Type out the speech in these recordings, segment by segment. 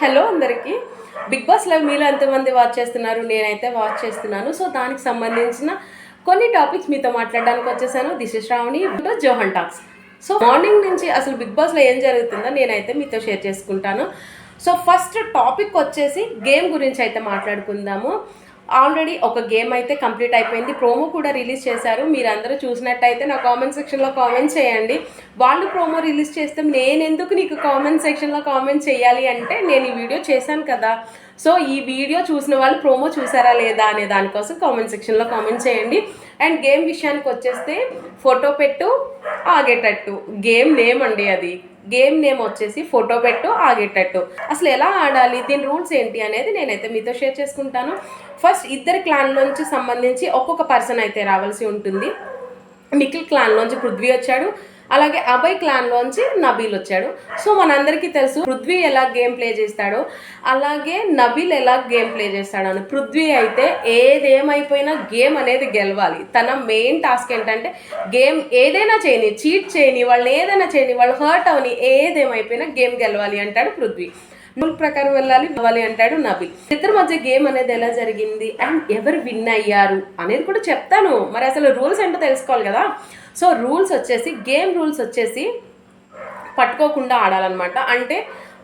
Hello అందరికీ. Big boss live మీలో ఎంతమంది వాచ్ చేస్తున్నారు? నేనైతే వాచ్ చేస్తున్నాను. సో దానికి సంబంధించిన కొన్ని టాపిక్స్ మీతో మాట్లాడడానికి వచ్చేసాను. This is Shravani to Johan talks. So morning నుంచి అసలు బిగ్ బాస్లో ఏం జరుగుతుందో నేనైతే మీతో షేర్ చేసుకుంటాను. సో ఫస్ట్ టాపిక్ వచ్చేసి గేమ్ గురించి అయితే మాట్లాడుకుందాము. ఆల్రెడీ ఒక గేమ్ అయితే కంప్లీట్ అయిపోయింది. ప్రోమో కూడా రిలీజ్ చేశారు. మీరందరూ చూసినట్టయితే నా కామెంట్ సెక్షన్లో కామెంట్ చేయండి. వాళ్ళు ప్రోమో రిలీజ్ చేస్తే నేను ఎందుకు నీకు కామెంట్ సెక్షన్లో కామెంట్ చేయాలి అంటే నేను ఈ వీడియో చేశాను కదా. సో ఈ వీడియో చూసిన వాళ్ళు ప్రోమో చూసారా లేదా అనే దానికోసం కామెంట్ సెక్షన్లో కామెంట్ చేయండి. అండ్ గేమ్ విషయానికి వచ్చేస్తే ఫోటో పెట్టు ఆగేటట్టు గేమ్ నేమ్ అండి. అది గేమ్ నేమ్ వచ్చేసి ఫోటో పెట్టు ఆగేటట్టు. అసలు ఎలా ఆడాలి, దీని రూల్స్ ఏంటి అనేది నేనైతే మీతో షేర్ చేసుకుంటాను. ఫస్ట్ ఇద్దరి క్లాన్లోంచి సంబంధించి ఒక్కొక్క పర్సన్ అయితే రావాల్సి ఉంటుంది. నిఖిల్ క్లాన్లోంచి పృథ్వీ వచ్చాడు, అలాగే అభయ్ క్లాన్లోంచి నబీల్ వచ్చాడు. సో మనందరికీ తెలుసు పృథ్వీ ఎలా గేమ్ ప్లే చేస్తాడో అలాగే నబీల్ ఎలా గేమ్ ప్లే చేస్తాడో అని. పృథ్వీ అయితే ఏదేమైపోయినా గేమ్ అనేది గెలవాలి. తన మెయిన్ టాస్క్ ఏంటంటే గేమ్ ఏదైనా చేయని, చీట్ చేయని, వాళ్ళు ఏదైనా చేయని, వాళ్ళు హర్ట్ అవని, ఏదేమైపోయినా గేమ్ గెలవాలి అంటాడు పృథ్వీ. రూల్ ప్రకారం వెళ్ళాలి అంటాడు నబీల్. ఇద్దరి మధ్య గేమ్ అనేది ఎలా జరిగింది అండ్ ఎవరు విన్ అయ్యారు అనేది కూడా చెప్తాను. మరి అసలు రూల్స్ ఏంటో తెలుసుకోవాలి కదా. సో రూల్స్ వచ్చేసి గేమ్ రూల్స్ వచ్చేసి పట్టుకోకుండా ఆడాలన్నమాట. అంటే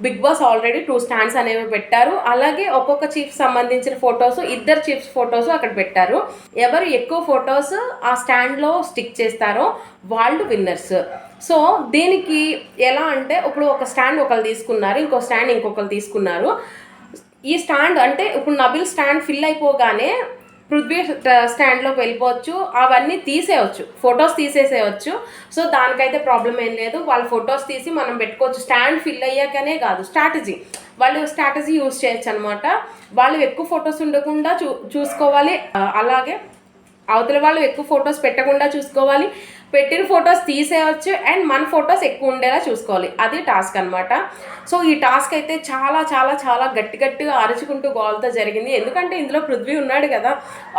బిగ్ బాస్ ఆల్రెడీ 2 స్టాండ్స్ అనేవి పెట్టారు. అలాగే ఒక్కొక్క చీఫ్ సంబంధించిన ఫొటోస్, ఇద్దరు చీఫ్స్ ఫొటోస్ అక్కడ పెట్టారు. ఎవరు ఎక్కువ ఫొటోస్ ఆ స్టాండ్లో స్టిక్ చేస్తారో వాళ్ళు విన్నర్స్. సో దీనికి ఎలా అంటే ఇప్పుడు ఒక స్టాండ్ ఒకరు తీసుకున్నారు, ఇంకో స్టాండ్ ఇంకొకరు తీసుకున్నారు. ఈ స్టాండ్ అంటే ఇప్పుడు నబిల్ స్టాండ్ ఫిల్ అయిపోగానే పృథ్వీ స్టాండ్లోకి వెళ్ళిపోవచ్చు, అవన్నీ తీసేయచ్చు, ఫొటోస్ తీసేసేయచ్చు. సో దానికైతే ప్రాబ్లం ఏం లేదు. వాళ్ళ ఫొటోస్ తీసి మనం పెట్టుకోవచ్చు. స్టాండ్ ఫిల్ అయ్యాకనే కాదు, వాళ్ళు స్ట్రాటజీ యూజ్ చేయొచ్చు అనమాట. వాళ్ళు ఎక్కువ ఫొటోస్ ఉండకుండా చూసుకోవాలి. అలాగే అవతల వాళ్ళు ఎక్కువ ఫొటోస్ పెట్టకుండా చూసుకోవాలి. పెట్టిన ఫొటోస్ తీసేయచ్చు అండ్ మన ఫొటోస్ ఎక్కువ ఉండేలా చూసుకోవాలి. అది టాస్క్ అనమాట. సో ఈ టాస్క్ అయితే చాలా చాలా చాలా గట్టిగా అరుచుకుంటూ గోల్తో జరిగింది. ఎందుకంటే ఇందులో పృథ్వీ ఉన్నాడు కదా,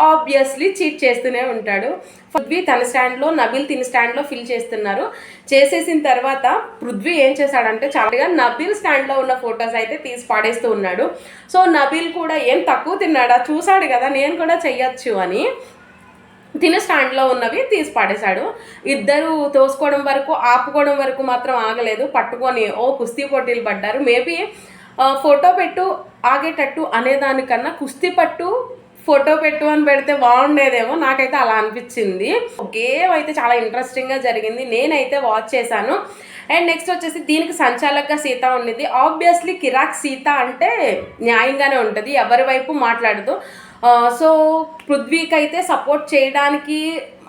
ఆబ్వియస్లీ చీట్ చేస్తూనే ఉంటాడు. పృథ్వీ తన స్టాండ్లో, నబీల్ తిన స్టాండ్లో ఫిల్ చేస్తున్నారు. చేసేసిన తర్వాత పృథ్వీ ఏం చేశాడంటే చాలాగా నబీల్ స్టాండ్లో ఉన్న ఫొటోస్ అయితే తీసి పాడేస్తూ ఉన్నాడు. సో నబీల్ కూడా ఏం తక్కువ తిన్నాడా, చూశాడు కదా నేను కూడా చెయ్యొచ్చు అని తిన స్టాండ్లో ఉన్నవి తీసి పాడేశాడు. ఇద్దరు తోసుకోవడం వరకు, ఆపుకోవడం వరకు మాత్రం ఆగలేదు. పట్టుకొని కుస్తీ పోటీలు పడ్డారు. మేబీ ఫోటో పెట్టు ఆగేటట్టు అనేదానికన్నా కుస్తీ పట్టు ఫోటో పెట్టు అని పెడితే బాగుండేదేమో, నాకైతే అలా అనిపించింది. గేమ్ అయితే చాలా ఇంట్రెస్టింగ్గా జరిగింది. నేనైతే వాచ్ చేశాను. అండ్ నెక్స్ట్ వచ్చేసి దీనికి సంచాలకగా సీత ఉండింది. ఆబ్వియస్లీ కిరాక్ సీత అంటే న్యాయంగానే ఉంటుంది, ఎవరి వైపు మాట్లాడదు. సో పృథ్వీకి అయితే సపోర్ట్ చేయడానికి,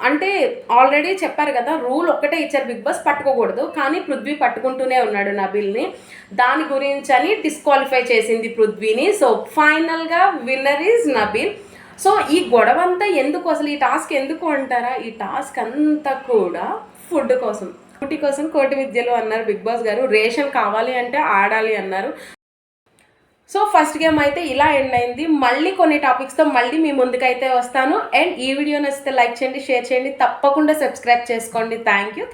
అంటే ఆల్రెడీ చెప్పారు కదా, రూల్ ఒక్కటే ఇచ్చారు బిగ్ బాస్, పట్టుకోకూడదు. కానీ పృథ్వీ పట్టుకుంటూనే ఉన్నాడు నబీల్ని. దాని గురించి అని డిస్క్వాలిఫై చేసింది పృథ్వీని. సో ఫైనల్గా విన్నర్ ఈజ్ నబీల్. సో ఈ గొడవ అంతా ఎందుకు, అసలు ఈ టాస్క్ ఎందుకు అంటారా? ఈ టాస్క్ అంతా కూడా ఫుడ్ కోసం, కోటి కోసం కోటి విద్యలు అన్నారు బిగ్ బాస్ గారు. రేషన్ కావాలి అంటే ఆడాలి అన్నారు. సో ఫస్ట్ గేమ్ అయితే ఇలా ఎండ్ అయింది. మళ్ళీ కొన్ని టాపిక్స్తో మళ్ళీ మీ ముందుకైతే వస్తాను. అండ్ ఈ వీడియో నచ్చితే లైక్ చేయండి, షేర్ చేయండి, తప్పకుండా సబ్స్క్రైబ్ చేసుకోండి. Thank you.